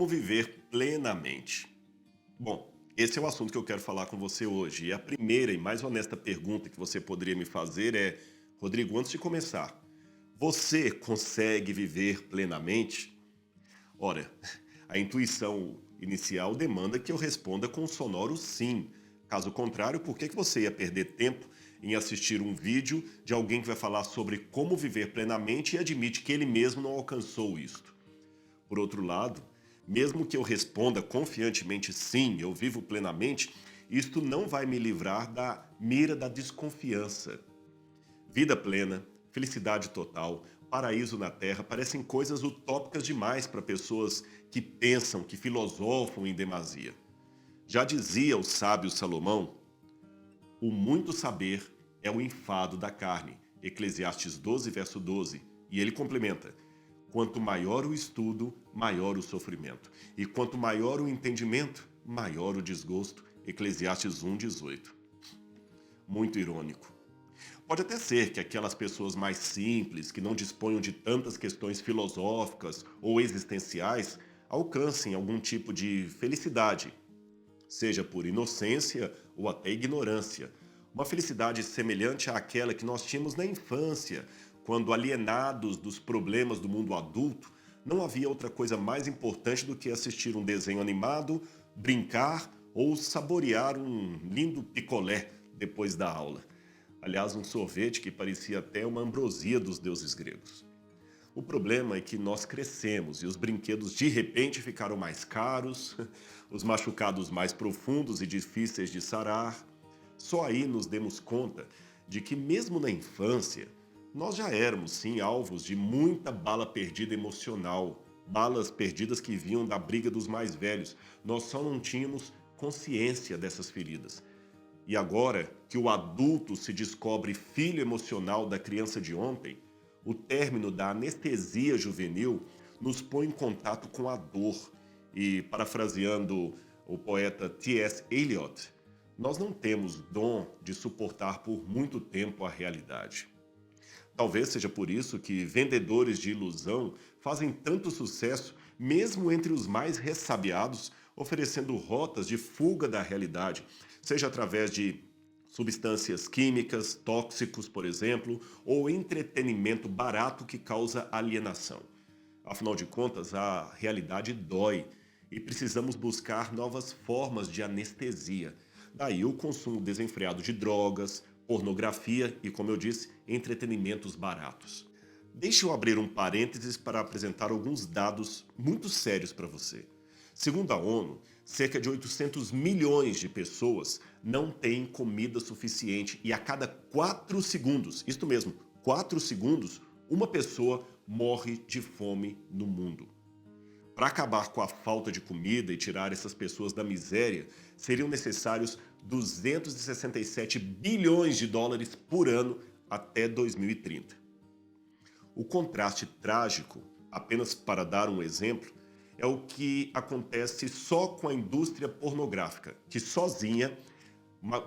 Como viver plenamente? Bom, esse é o assunto que eu quero falar com você hoje. E a primeira e mais honesta pergunta que você poderia me fazer é: Rodrigo, antes de começar, você consegue viver plenamente? Ora, a intuição inicial demanda que eu responda com um sonoro sim. Caso contrário, por que você ia perder tempo em assistir um vídeo de alguém que vai falar sobre como viver plenamente e admite que ele mesmo não alcançou isto? Por outro lado, mesmo que eu responda confiantemente sim, eu vivo plenamente, isto não vai me livrar da mira da desconfiança. Vida plena, felicidade total, paraíso na terra parecem coisas utópicas demais para pessoas que pensam, que filosofam em demasia. Já dizia o sábio Salomão: o muito saber é o enfado da carne. Eclesiastes 12, verso 12. E ele complementa: quanto maior o estudo, maior o sofrimento. E quanto maior o entendimento, maior o desgosto. Eclesiastes 1, 18. Muito irônico. Pode até ser que aquelas pessoas mais simples, que não disponham de tantas questões filosóficas ou existenciais, alcancem algum tipo de felicidade, seja por inocência ou até ignorância. Uma felicidade semelhante àquela que nós tínhamos na infância, quando alienados dos problemas do mundo adulto, não havia outra coisa mais importante do que assistir um desenho animado, brincar ou saborear um lindo picolé depois da aula. Aliás, um sorvete que parecia até uma ambrosia dos deuses gregos. O problema é que nós crescemos e os brinquedos de repente ficaram mais caros, os machucados mais profundos e difíceis de sarar. Só aí nos demos conta de que, mesmo na infância, nós já éramos, sim, alvos de muita bala perdida emocional, balas perdidas que vinham da briga dos mais velhos. Nós só não tínhamos consciência dessas feridas. E agora que o adulto se descobre filho emocional da criança de ontem, o término da anestesia juvenil nos põe em contato com a dor. E, parafraseando o poeta T.S. Eliot, nós não temos dom de suportar por muito tempo a realidade. Talvez seja por isso que vendedores de ilusão fazem tanto sucesso, mesmo entre os mais ressabiados, oferecendo rotas de fuga da realidade, seja através de substâncias químicas, tóxicos, por exemplo, ou entretenimento barato que causa alienação. Afinal de contas, a realidade dói e precisamos buscar novas formas de anestesia. Daí o consumo desenfreado de drogas, pornografia e, como eu disse, entretenimentos baratos. Deixe eu abrir um parênteses para apresentar alguns dados muito sérios para você. Segundo a ONU, cerca de 800 milhões de pessoas não têm comida suficiente e a cada 4 segundos, isto mesmo, 4 segundos, uma pessoa morre de fome no mundo. Para acabar com a falta de comida e tirar essas pessoas da miséria, seriam necessários 267 bilhões de dólares por ano até 2030. O contraste trágico, apenas para dar um exemplo, é o que acontece só com a indústria pornográfica, que sozinha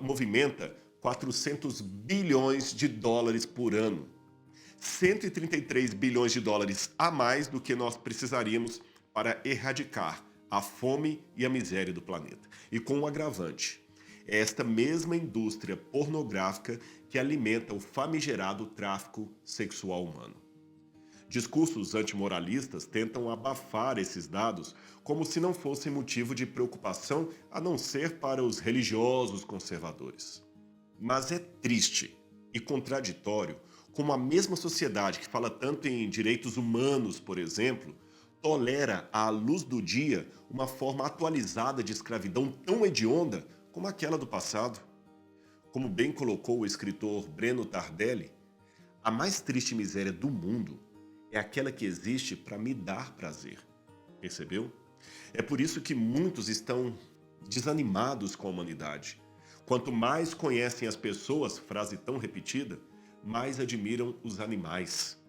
movimenta 400 bilhões de dólares por ano. 133 bilhões de dólares a mais do que nós precisaríamos para erradicar a fome e a miséria do planeta. E com um agravante: é esta mesma indústria pornográfica que alimenta o famigerado tráfico sexual humano. Discursos antimoralistas tentam abafar esses dados como se não fossem motivo de preocupação a não ser para os religiosos conservadores. Mas é triste e contraditório como a mesma sociedade que fala tanto em direitos humanos, por exemplo, tolera à luz do dia uma forma atualizada de escravidão tão hedionda como aquela do passado. Como bem colocou o escritor Breno Tardelli, a mais triste miséria do mundo é aquela que existe para me dar prazer. Percebeu? É por isso que muitos estão desanimados com a humanidade. Quanto mais conhecem as pessoas, frase tão repetida, mais admiram os animais.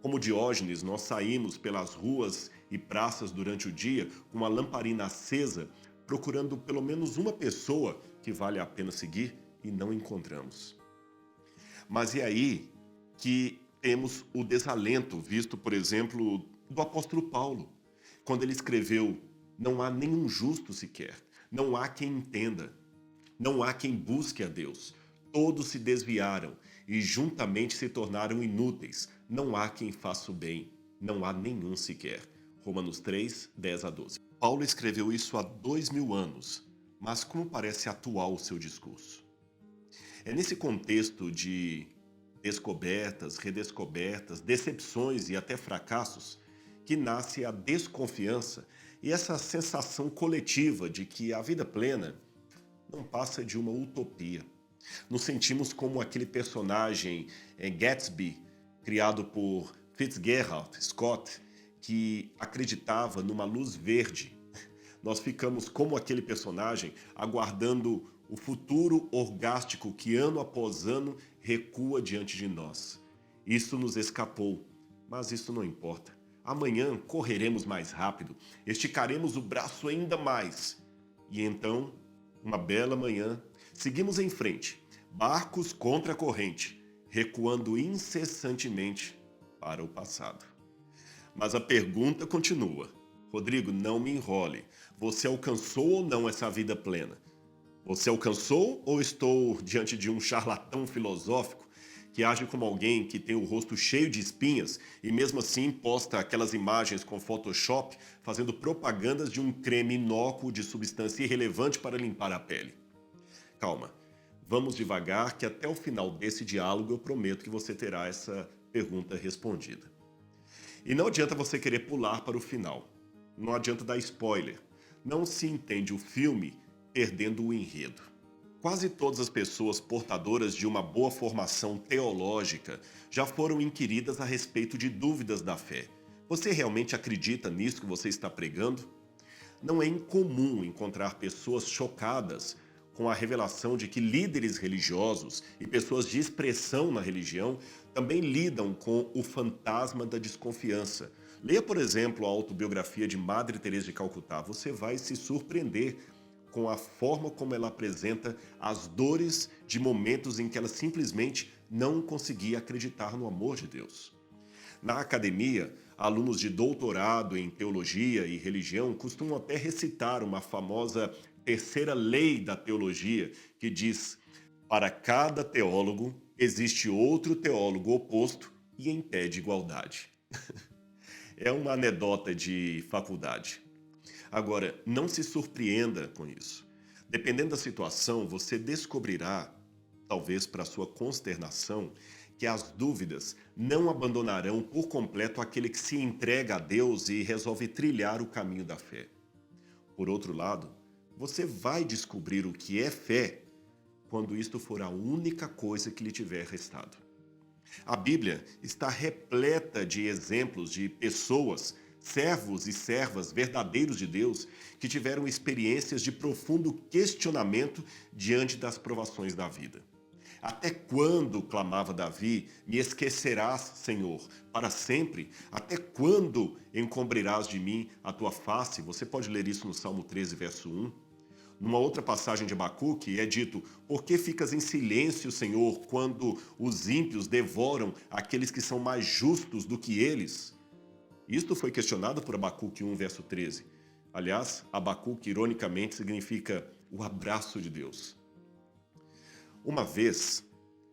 Como Diógenes, nós saímos pelas ruas e praças durante o dia com uma lamparina acesa, procurando pelo menos uma pessoa que vale a pena seguir e não encontramos. Mas é aí que temos o desalento visto, por exemplo, do apóstolo Paulo, quando ele escreveu: não há nenhum justo sequer, não há quem entenda, não há quem busque a Deus. Todos se desviaram e juntamente se tornaram inúteis. Não há quem faça o bem, não há nenhum sequer. Romanos 3, 10 a 12. Paulo escreveu isso há 2000 anos, mas como parece atual o seu discurso? É nesse contexto de descobertas, redescobertas, decepções e até fracassos que nasce a desconfiança e essa sensação coletiva de que a vida plena não passa de uma utopia. Nos sentimos como aquele personagem Gatsby, criado por Fitzgerald Scott, que acreditava numa luz verde. Nós ficamos como aquele personagem, aguardando o futuro orgástico que ano após ano recua diante de nós. Isso nos escapou, mas isso não importa. Amanhã correremos mais rápido, esticaremos o braço ainda mais. E então, uma bela manhã, seguimos em frente, barcos contra a corrente, recuando incessantemente para o passado. Mas a pergunta continua. Rodrigo, não me enrole. Você alcançou ou não essa vida plena? Você alcançou ou estou diante de um charlatão filosófico que age como alguém que tem o rosto cheio de espinhas e mesmo assim posta aquelas imagens com Photoshop fazendo propagandas de um creme inócuo de substância irrelevante para limpar a pele? Calma, vamos devagar que até o final desse diálogo eu prometo que você terá essa pergunta respondida. E não adianta você querer pular para o final. Não adianta dar spoiler. Não se entende o filme perdendo o enredo. Quase todas as pessoas portadoras de uma boa formação teológica já foram inquiridas a respeito de dúvidas da fé. Você realmente acredita nisso que você está pregando? Não é incomum encontrar pessoas chocadas com a revelação de que líderes religiosos e pessoas de expressão na religião também lidam com o fantasma da desconfiança. Leia, por exemplo, a autobiografia de Madre Teresa de Calcutá. Você vai se surpreender com a forma como ela apresenta as dores de momentos em que ela simplesmente não conseguia acreditar no amor de Deus. Na academia, alunos de doutorado em teologia e religião costumam até recitar uma famosa terceira lei da teologia, que diz: para cada teólogo existe outro teólogo oposto e em pé de igualdade. É uma anedota de faculdade. Agora, não se surpreenda com isso. Dependendo da situação, você descobrirá, talvez para sua consternação, que as dúvidas não abandonarão por completo aquele que se entrega a Deus e resolve trilhar o caminho da fé. Por outro lado, você vai descobrir o que é fé quando isto for a única coisa que lhe tiver restado. A Bíblia está repleta de exemplos de pessoas, servos e servas verdadeiros de Deus, que tiveram experiências de profundo questionamento diante das provações da vida. Até quando, clamava Davi, me esquecerás, Senhor, para sempre? Até quando encobrirás de mim a tua face? Você pode ler isso no Salmo 13, verso 1. Numa outra passagem de Abacuque é dito: por que ficas em silêncio, Senhor, quando os ímpios devoram aqueles que são mais justos do que eles? Isto foi questionado por Abacuque 1, verso 13. Aliás, Abacuque, ironicamente, significa o abraço de Deus. Uma vez,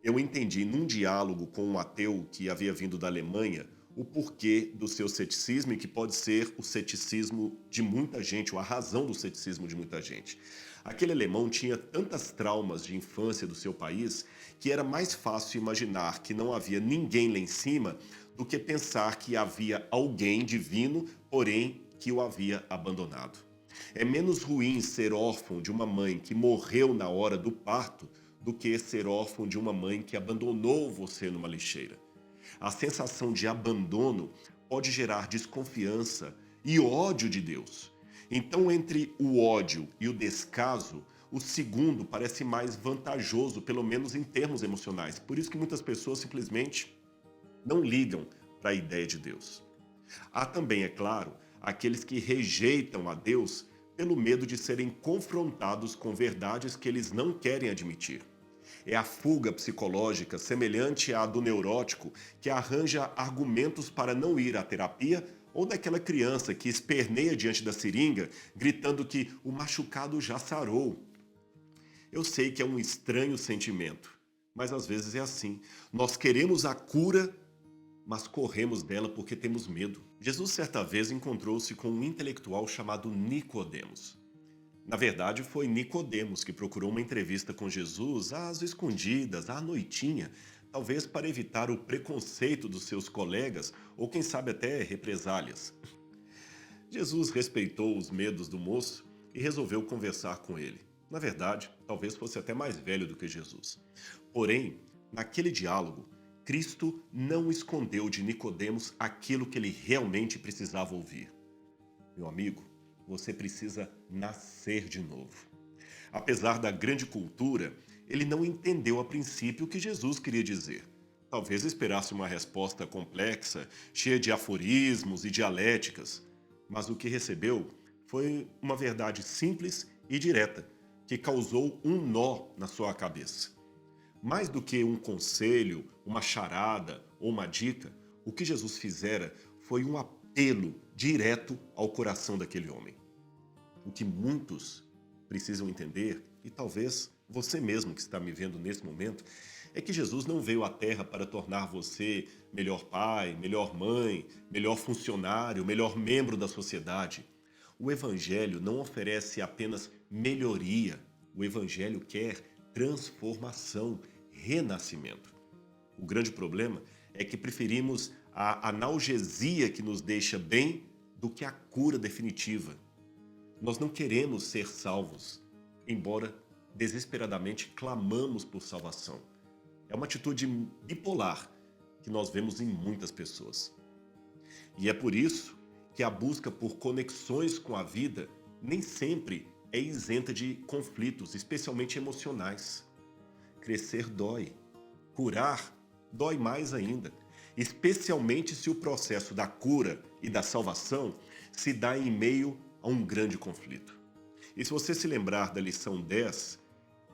eu entendi num diálogo com um ateu que havia vindo da Alemanha o porquê do seu ceticismo e que pode ser o ceticismo de muita gente, ou a razão do ceticismo de muita gente. Aquele alemão tinha tantas traumas de infância do seu país que era mais fácil imaginar que não havia ninguém lá em cima do que pensar que havia alguém divino, porém que o havia abandonado. É menos ruim ser órfão de uma mãe que morreu na hora do parto do que ser órfão de uma mãe que abandonou você numa lixeira. A sensação de abandono pode gerar desconfiança e ódio de Deus. Então, entre o ódio e o descaso, o segundo parece mais vantajoso, pelo menos em termos emocionais. Por isso que muitas pessoas simplesmente não ligam para a ideia de Deus. Há também, é claro, aqueles que rejeitam a Deus pelo medo de serem confrontados com verdades que eles não querem admitir. É a fuga psicológica semelhante à do neurótico que arranja argumentos para não ir à terapia Ou daquela criança que esperneia diante da seringa, gritando que o machucado já sarou. Eu sei que é um estranho sentimento, mas às vezes é assim. Nós queremos a cura, mas corremos dela porque temos medo. Jesus certa vez encontrou-se com um intelectual chamado Nicodemos. Na verdade, foi Nicodemos que procurou uma entrevista com Jesus às escondidas, à noitinha, talvez para evitar o preconceito dos seus colegas ou quem sabe até represálias. Jesus respeitou os medos do moço e resolveu conversar com ele. Na verdade, talvez fosse até mais velho do que Jesus. Porém, naquele diálogo, Cristo não escondeu de Nicodemos aquilo que ele realmente precisava ouvir. Meu amigo, você precisa nascer de novo. Apesar da grande cultura, ele não entendeu a princípio o que Jesus queria dizer. Talvez esperasse uma resposta complexa, cheia de aforismos e dialéticas, mas o que recebeu foi uma verdade simples e direta, que causou um nó na sua cabeça. Mais do que um conselho, uma charada ou uma dica, o que Jesus fizera foi um apelo direto ao coração daquele homem. O que muitos precisam entender, e talvez você mesmo que está me vendo nesse momento, é que Jesus não veio à Terra para tornar você melhor pai, melhor mãe, melhor funcionário, melhor membro da sociedade. O Evangelho não oferece apenas melhoria, o Evangelho quer transformação, renascimento. O grande problema é que preferimos a analgesia que nos deixa bem do que a cura definitiva. Nós não queremos ser salvos, embora desesperadamente clamamos por salvação. É uma atitude bipolar que nós vemos em muitas pessoas. E é por isso que a busca por conexões com a vida nem sempre é isenta de conflitos, especialmente emocionais. Crescer dói. Curar dói mais ainda, especialmente se o processo da cura e da salvação se dá em meio a um grande conflito. E se você se lembrar da lição 10,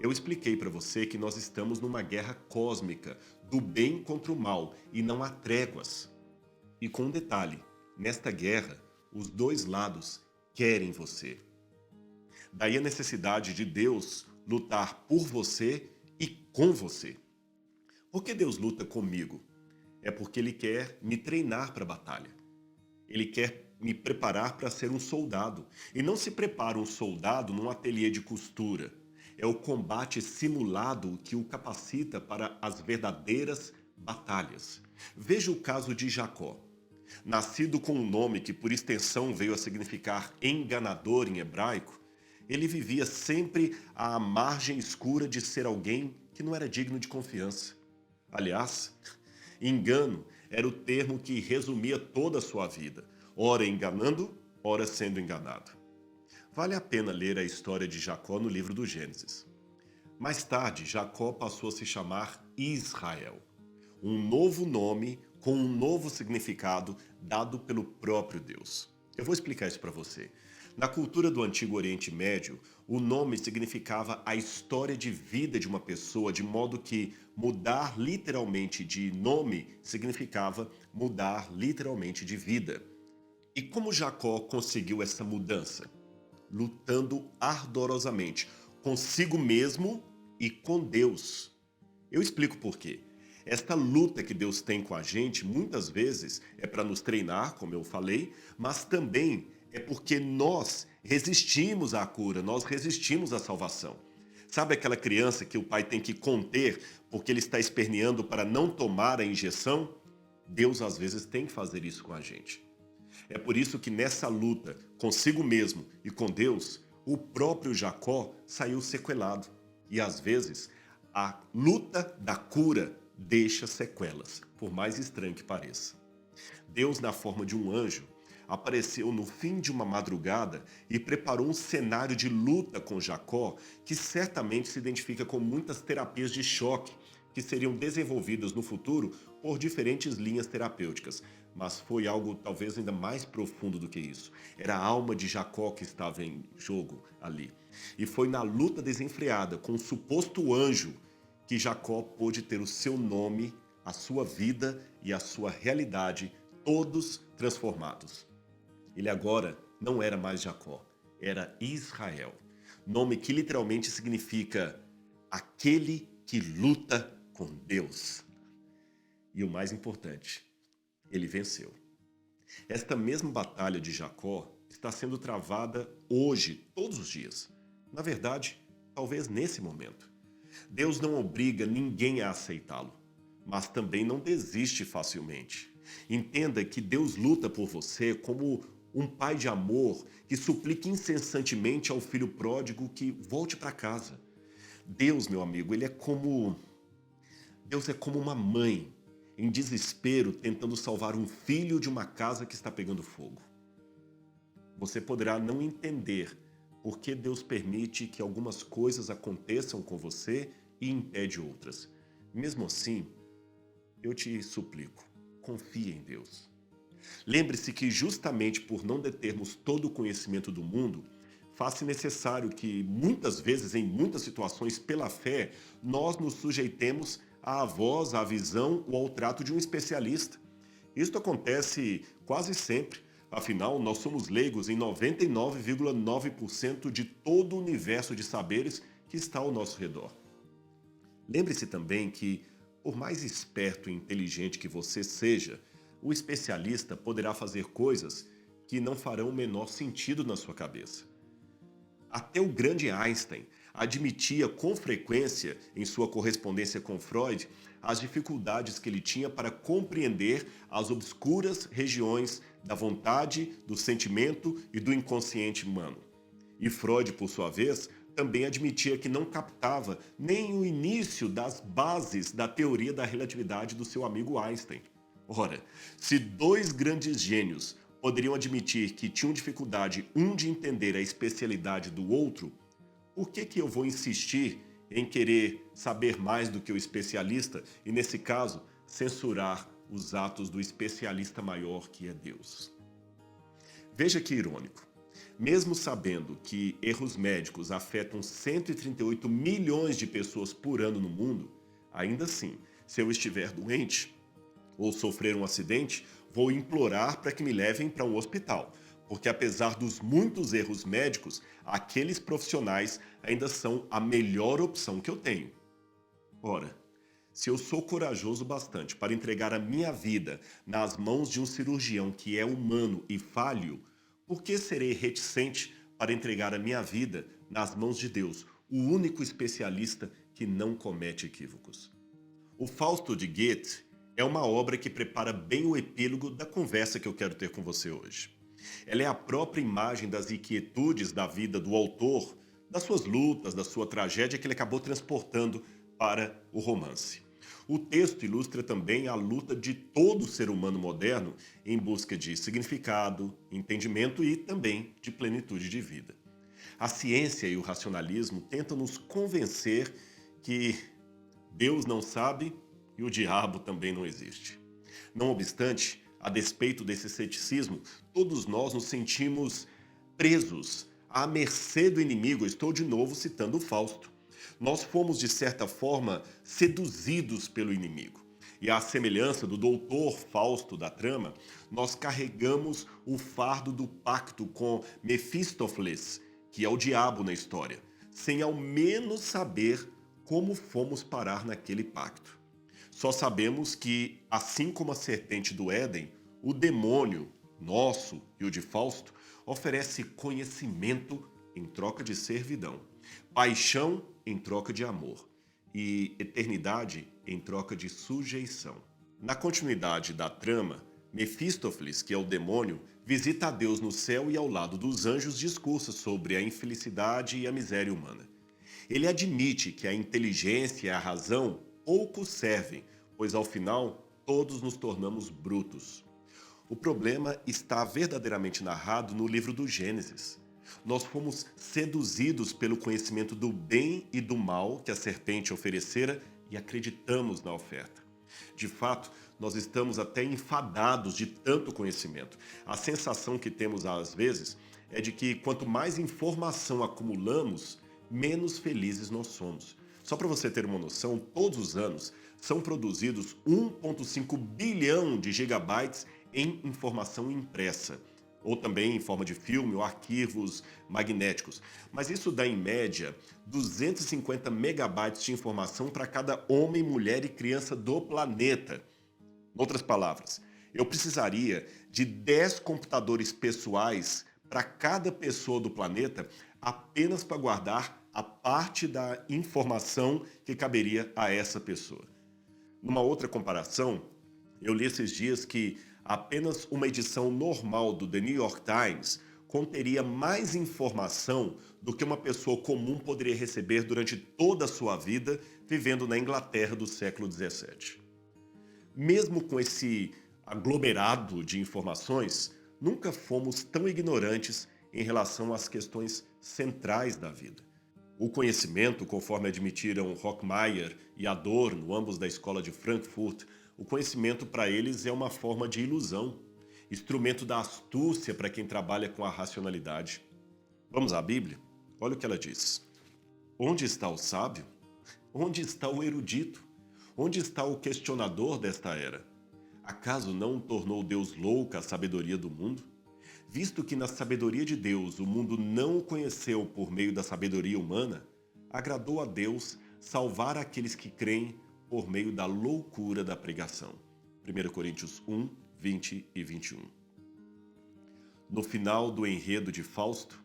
eu expliquei para você que nós estamos numa guerra cósmica do bem contra o mal e não há tréguas. E com um detalhe, nesta guerra, os dois lados querem você. Daí a necessidade de Deus lutar por você e com você. Por que Deus luta comigo? É porque Ele quer me treinar para a batalha. Ele quer me preparar para ser um soldado. E não se prepara um soldado num ateliê de costura. É o combate simulado que o capacita para as verdadeiras batalhas. Veja o caso de Jacó. Nascido com um nome que por extensão veio a significar enganador em hebraico, ele vivia sempre à margem escura de ser alguém que não era digno de confiança. Aliás, engano era o termo que resumia toda a sua vida, ora enganando, ora sendo enganado. Vale a pena ler a história de Jacó no livro do Gênesis. Mais tarde, Jacó passou a se chamar Israel, um novo nome com um novo significado dado pelo próprio Deus. Eu vou explicar isso para você. Na cultura do Antigo Oriente Médio, o nome significava a história de vida de uma pessoa, de modo que mudar literalmente de nome significava mudar literalmente de vida. E como Jacó conseguiu essa mudança? Lutando ardorosamente, consigo mesmo e com Deus. Eu explico por quê. Esta luta que Deus tem com a gente, muitas vezes, é para nos treinar, como eu falei, mas também é porque nós resistimos à cura, nós resistimos à salvação. Sabe aquela criança que o pai tem que conter porque ele está esperneando para não tomar a injeção? Deus às vezes tem que fazer isso com a gente. É por isso que nessa luta consigo mesmo e com Deus, o próprio Jacó saiu sequelado. E às vezes, a luta da cura deixa sequelas, por mais estranho que pareça. Deus, na forma de um anjo, apareceu no fim de uma madrugada e preparou um cenário de luta com Jacó que certamente se identifica com muitas terapias de choque que seriam desenvolvidas no futuro por diferentes linhas terapêuticas. Mas foi algo talvez ainda mais profundo do que isso. Era a alma de Jacó que estava em jogo ali. E foi na luta desenfreada com o suposto anjo que Jacó pôde ter o seu nome, a sua vida e a sua realidade todos transformados. Ele agora não era mais Jacó, era Israel. Nome que literalmente significa aquele que luta com Deus. E o mais importante, ele venceu. Esta mesma batalha de Jacó está sendo travada hoje, todos os dias. Na verdade, talvez nesse momento. Deus não obriga ninguém a aceitá-lo, mas também não desiste facilmente. Entenda que Deus luta por você como um pai de amor que suplica incessantemente ao filho pródigo que volte para casa. Deus, meu amigo, Deus é como uma mãe em desespero tentando salvar um filho de uma casa que está pegando fogo. Você poderá não entender por que Deus permite que algumas coisas aconteçam com você e impede outras. Mesmo assim, eu te suplico, confie em Deus. Lembre-se que justamente por não determos todo o conhecimento do mundo, faz-se necessário que muitas vezes, em muitas situações, pela fé, nós nos sujeitemos à voz, à visão ou ao trato de um especialista. Isto acontece quase sempre. Afinal, nós somos leigos em 99,9% de todo o universo de saberes que está ao nosso redor. Lembre-se também que, por mais esperto e inteligente que você seja, o especialista poderá fazer coisas que não farão o menor sentido na sua cabeça. Até o grande Einstein admitia com frequência, em sua correspondência com Freud, as dificuldades que ele tinha para compreender as obscuras regiões da vontade, do sentimento e do inconsciente humano. E Freud, por sua vez, também admitia que não captava nem o início das bases da teoria da relatividade do seu amigo Einstein. Ora, se dois grandes gênios poderiam admitir que tinham dificuldade um de entender a especialidade do outro, por que eu vou insistir em querer saber mais do que o especialista e, nesse caso, censurar os atos do especialista maior que é Deus? Veja que irônico. Mesmo sabendo que erros médicos afetam 138 milhões de pessoas por ano no mundo, ainda assim, se eu estiver doente ou sofrer um acidente, vou implorar para que me levem para um hospital, porque apesar dos muitos erros médicos, aqueles profissionais ainda são a melhor opção que eu tenho. Ora, se eu sou corajoso bastante para entregar a minha vida nas mãos de um cirurgião que é humano e falho, por que serei reticente para entregar a minha vida nas mãos de Deus, o único especialista que não comete equívocos? O Fausto de Goethe é uma obra que prepara bem o epílogo da conversa que eu quero ter com você hoje. Ela é a própria imagem das inquietudes da vida do autor, das suas lutas, da sua tragédia que ele acabou transportando para o romance. O texto ilustra também a luta de todo ser humano moderno em busca de significado, entendimento e também de plenitude de vida. A ciência e o racionalismo tentam nos convencer que Deus não sabe e o diabo também não existe. Não obstante, a despeito desse ceticismo, todos nós nos sentimos presos, à mercê do inimigo. Estou de novo citando o Fausto. Nós fomos, de certa forma, seduzidos pelo inimigo. E à semelhança do doutor Fausto da trama, nós carregamos o fardo do pacto com Mefistófeles, que é o diabo na história, sem ao menos saber como fomos parar naquele pacto. Só sabemos que, assim como a serpente do Éden, o demônio, nosso e o de Fausto, oferece conhecimento em troca de servidão, paixão em troca de amor e eternidade em troca de sujeição. Na continuidade da trama, Mefistófeles, que é o demônio, visita a Deus no céu e ao lado dos anjos discursa sobre a infelicidade e a miséria humana. Ele admite que a inteligência e a razão pouco servem, pois ao final todos nos tornamos brutos. O problema está verdadeiramente narrado no livro do Gênesis. Nós fomos seduzidos pelo conhecimento do bem e do mal que a serpente oferecera e acreditamos na oferta. De fato, nós estamos até enfadados de tanto conhecimento. A sensação que temos às vezes é de que quanto mais informação acumulamos, menos felizes nós somos. Só para você ter uma noção, todos os anos são produzidos 1,5 bilhão de gigabytes em informação impressa, ou também em forma de filme ou arquivos magnéticos. Mas isso dá, em média, 250 megabytes de informação para cada homem, mulher e criança do planeta. Em outras palavras, eu precisaria de 10 computadores pessoais para cada pessoa do planeta apenas para guardar a parte da informação que caberia a essa pessoa. Numa outra comparação, eu li esses dias que apenas uma edição normal do The New York Times conteria mais informação do que uma pessoa comum poderia receber durante toda a sua vida vivendo na Inglaterra do século XVII. Mesmo com esse aglomerado de informações, nunca fomos tão ignorantes em relação às questões centrais da vida. O conhecimento, conforme admitiram Rockmeier e Adorno, ambos da escola de Frankfurt, o conhecimento para eles é uma forma de ilusão, instrumento da astúcia para quem trabalha com a racionalidade. Vamos à Bíblia? Olha o que ela diz. Onde está o sábio? Onde está o erudito? Onde está o questionador desta era? Acaso não tornou Deus louca a sabedoria do mundo? Visto que na sabedoria de Deus o mundo não o conheceu por meio da sabedoria humana, agradou a Deus salvar aqueles que creem por meio da loucura da pregação. 1 Coríntios 1, 20 e 21. No final do enredo de Fausto,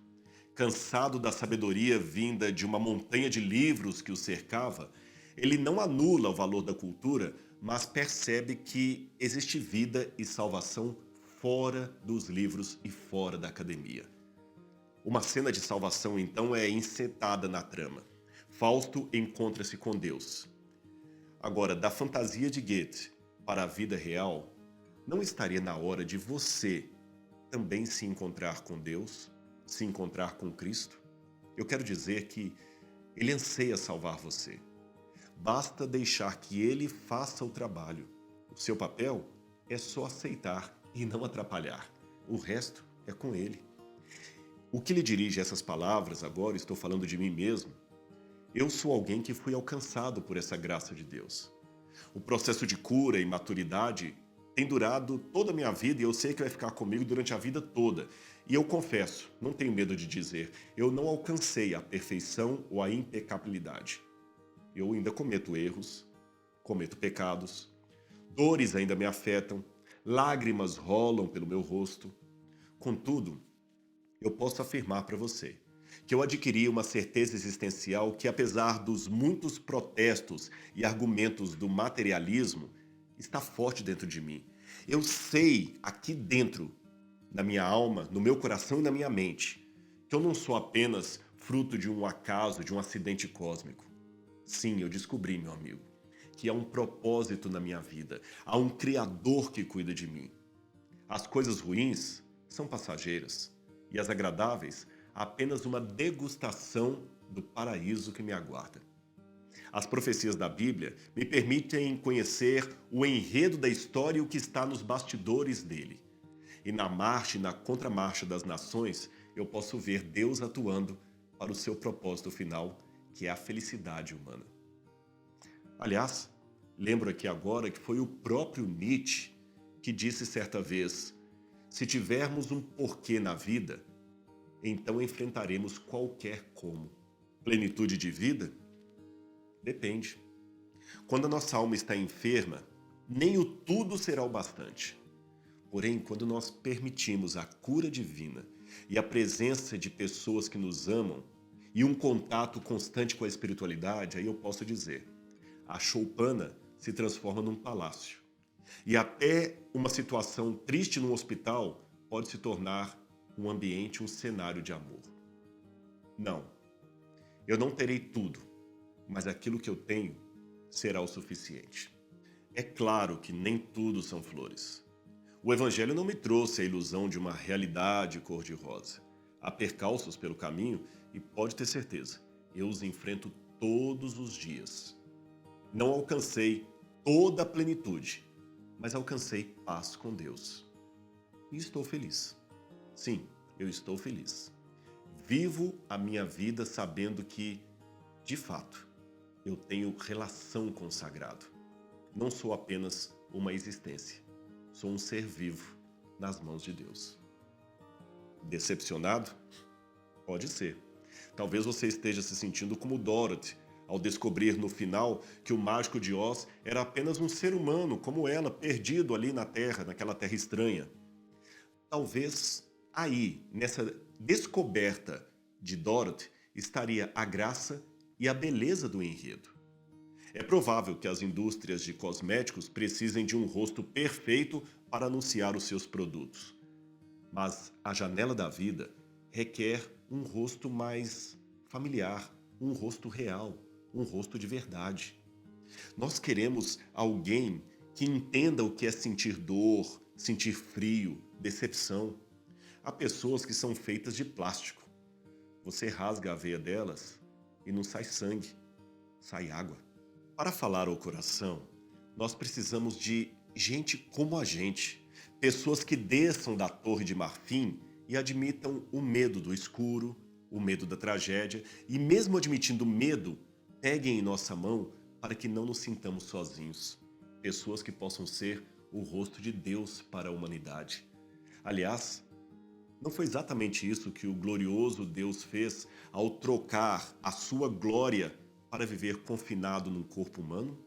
cansado da sabedoria vinda de uma montanha de livros que o cercava, ele não anula o valor da cultura, mas percebe que existe vida e salvação fora dos livros e fora da academia. Uma cena de salvação, então, é encetada na trama. Fausto encontra-se com Deus. Agora, da fantasia de Goethe para a vida real, não estaria na hora de você também se encontrar com Deus, se encontrar com Cristo? Eu quero dizer que Ele anseia salvar você. Basta deixar que Ele faça o trabalho. O seu papel é só aceitar e não atrapalhar. O resto é com Ele. O que lhe dirige essas palavras, agora estou falando de mim mesmo, eu sou alguém que fui alcançado por essa graça de Deus. O processo de cura e maturidade tem durado toda a minha vida e eu sei que vai ficar comigo durante a vida toda. E eu confesso, não tenho medo de dizer, eu não alcancei a perfeição ou a impecabilidade. Eu ainda cometo erros, cometo pecados, dores ainda me afetam, lágrimas rolam pelo meu rosto. Contudo, eu posso afirmar para você que eu adquiri uma certeza existencial que, apesar dos muitos protestos e argumentos do materialismo, está forte dentro de mim. Eu sei aqui dentro, na minha alma, no meu coração e na minha mente, que eu não sou apenas fruto de um acaso, de um acidente cósmico. Sim, eu descobri, meu amigo, que há um propósito na minha vida, há um Criador que cuida de mim. As coisas ruins são passageiras e as agradáveis apenas uma degustação do paraíso que me aguarda. As profecias da Bíblia me permitem conhecer o enredo da história e o que está nos bastidores dele. E na marcha e na contramarcha das nações, eu posso ver Deus atuando para o seu propósito final, que é a felicidade humana. Aliás, lembro aqui agora que foi o próprio Nietzsche que disse certa vez: se tivermos um porquê na vida, então enfrentaremos qualquer como. Plenitude de vida? Depende. Quando a nossa alma está enferma, nem o tudo será o bastante. Porém, quando nós permitimos a cura divina e a presença de pessoas que nos amam e um contato constante com a espiritualidade, aí eu posso dizer, a choupana se transforma num palácio. E até uma situação triste num hospital pode se tornar um ambiente, um cenário de amor. Não, eu não terei tudo, mas aquilo que eu tenho será o suficiente. É claro que nem tudo são flores. O Evangelho não me trouxe a ilusão de uma realidade cor-de-rosa. Há percalços pelo caminho e pode ter certeza, eu os enfrento todos os dias. Não alcancei toda a plenitude, mas alcancei paz com Deus. E estou feliz. Sim, eu estou feliz. Vivo a minha vida sabendo que, de fato, eu tenho relação com o sagrado. Não sou apenas uma existência. Sou um ser vivo nas mãos de Deus. Decepcionado? Pode ser. Talvez você esteja se sentindo como Dorothy, ao descobrir no final que o mágico de Oz era apenas um ser humano como ela, perdido ali na Terra, naquela terra estranha. Talvez aí, nessa descoberta de Dorothy, estaria a graça e a beleza do enredo. É provável que as indústrias de cosméticos precisem de um rosto perfeito para anunciar os seus produtos. Mas a janela da vida requer um rosto mais familiar, um rosto real, um rosto de verdade. Nós queremos alguém que entenda o que é sentir dor, sentir frio, decepção. Há pessoas que são feitas de plástico. Você rasga a veia delas e não sai sangue, sai água. Para falar ao coração, nós precisamos de gente como a gente. Pessoas que desçam da torre de marfim e admitam o medo do escuro, o medo da tragédia e mesmo admitindo medo, peguem em nossa mão para que não nos sintamos sozinhos. Pessoas que possam ser o rosto de Deus para a humanidade. Aliás, não foi exatamente isso que o glorioso Deus fez ao trocar a sua glória para viver confinado num corpo humano?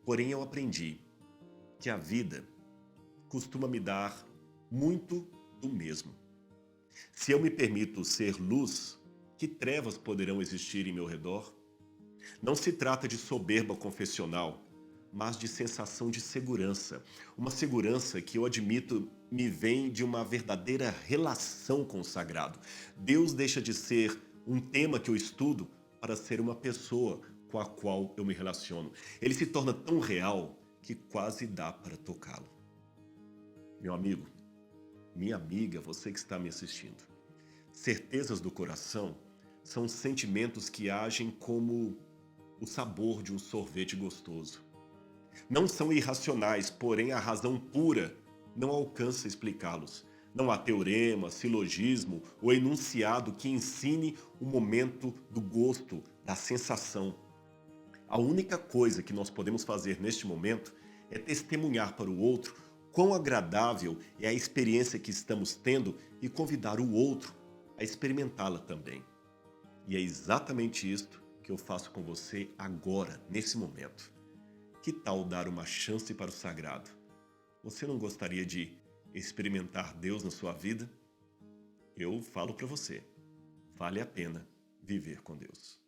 Porém, eu aprendi que a vida costuma me dar muito do mesmo. Se eu me permito ser luz, que trevas poderão existir em meu redor? Não se trata de soberba confessional, mas de sensação de segurança. Uma segurança que eu admito me vem de uma verdadeira relação com o sagrado. Deus deixa de ser um tema que eu estudo para ser uma pessoa com a qual eu me relaciono. Ele se torna tão real que quase dá para tocá-lo. Meu amigo, minha amiga, você que está me assistindo. Certezas do coração são sentimentos que agem como o sabor de um sorvete gostoso. Não são irracionais, porém a razão pura não alcança explicá-los. Não há teorema, silogismo ou enunciado que ensine o momento do gosto, da sensação. A única coisa que nós podemos fazer neste momento é testemunhar para o outro quão agradável é a experiência que estamos tendo e convidar o outro a experimentá-la também. E é exatamente isto que eu faço com você agora, nesse momento. Que tal dar uma chance para o sagrado? Você não gostaria de experimentar Deus na sua vida? Eu falo para você, vale a pena viver com Deus.